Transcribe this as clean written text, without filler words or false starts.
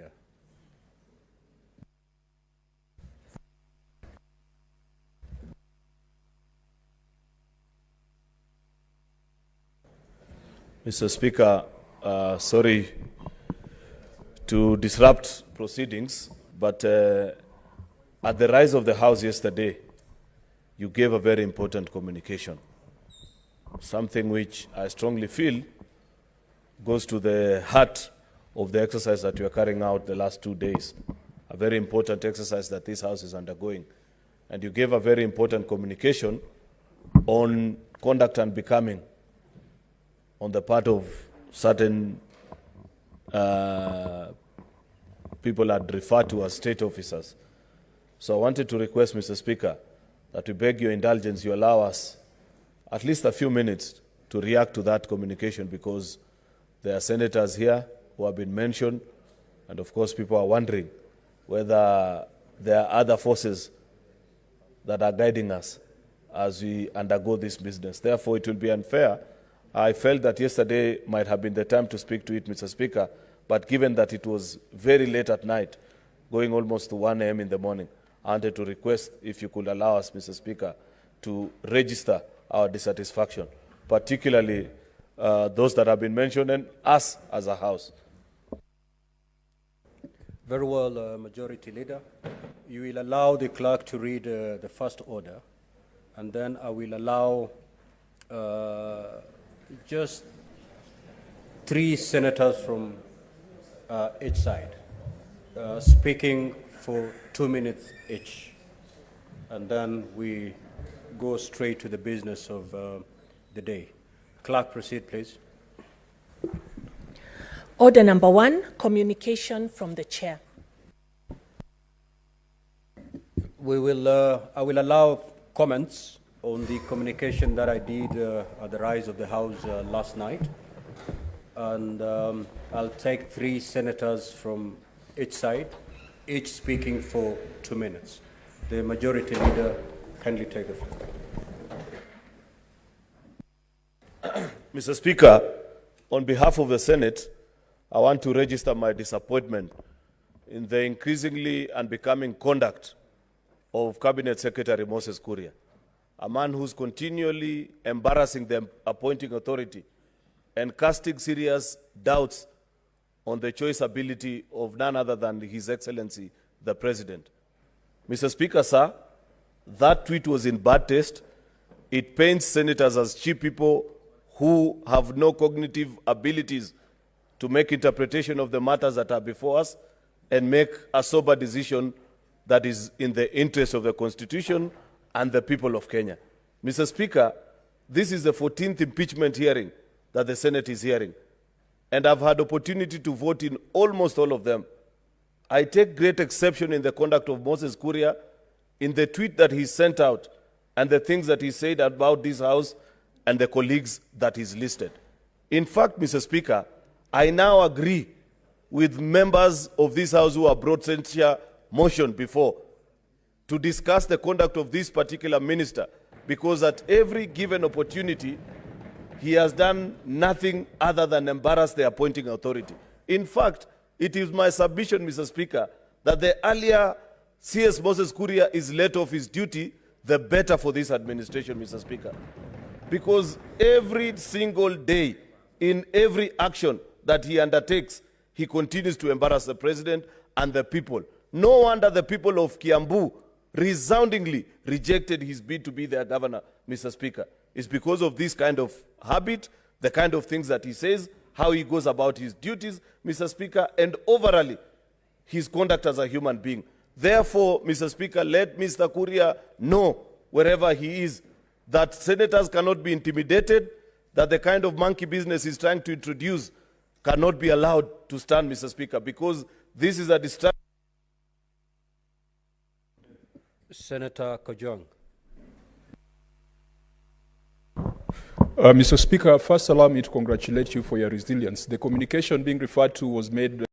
Leader. Mr. Speaker, sorry to disrupt proceedings, but at the rise of the House yesterday, you gave a very important communication, something which I strongly feel goes to the heart of the exercise that you are carrying out the last 2 days, a very important exercise that this House is undergoing. And you gave a very important communication on conduct and becoming on the part of certain people I'd refer to as state officers. So I wanted to request, Mr. Speaker, that we beg your indulgence, you allow us at least a few minutes to react to that communication, because there are senators here who have been mentioned, and of course people are wondering whether there are other forces that are guiding us as we undergo this business. Therefore, it will be unfair. I felt that yesterday might have been the time to speak to it, Mr. Speaker, but given that it was very late at night, going almost to 1 a.m. in the morning, I wanted to request if you could allow us, Mr. Speaker, to register our dissatisfaction, particularly those that have been mentioned, and us as a House. Very well, Majority Leader. You will allow the clerk to read the first order, and then I will allow just 3 senators from each side speaking for 2 minutes each, and then we go straight to the business of the day. Clerk, proceed, please. Order number 1, communication from the chair. I will allow comments on the communication that I did at the rise of the House last night. And I'll take 3 senators from each side, each speaking for 2 minutes. The Majority Leader, kindly take the floor. Mr. Speaker, on behalf of the Senate, I want to register my disappointment in the increasingly unbecoming conduct of Cabinet Secretary Moses Kuria, a man who's continually embarrassing the appointing authority and casting serious doubts on the choice ability of none other than His Excellency, the President. Mr. Speaker, sir, that tweet was in bad taste. It paints senators as cheap people who have no cognitive abilities to make interpretation of the matters that are before us and make a sober decision that is in the interest of the Constitution and the people of Kenya. Mr. Speaker, this is the 14th impeachment hearing that the Senate is hearing, and I've had opportunity to vote in almost all of them. I take great exception in the conduct of Moses Kuria, in the tweet that he sent out, and the things that he said about this House and the colleagues that he's listed. In fact, Mr. Speaker, I now agree with members of this House who have brought censure motion before to discuss the conduct of this particular minister, because at every given opportunity, he has done nothing other than embarrass the appointing authority. In fact, it is my submission, Mr. Speaker, that the earlier CS Moses Kuria is let off his duty, the better for this administration, Mr. Speaker. Because every single day, in every action that he undertakes, he continues to embarrass the president and the people. No wonder the people of Kiambu resoundingly rejected his bid to be their governor, Mr. Speaker. It's because of this kind of habit, the kind of things that he says, how he goes about his duties, Mr. Speaker, and overall, his conduct as a human being. Therefore, Mr. Speaker, let Mr. Kuria know, wherever he is, that senators cannot be intimidated, that the kind of monkey business he's trying to introduce cannot be allowed to stand, Mr. Speaker, because this is a distraction. Senator Kojong. Mr. Speaker, first allow me to congratulate you for your resilience. The communication being referred to was made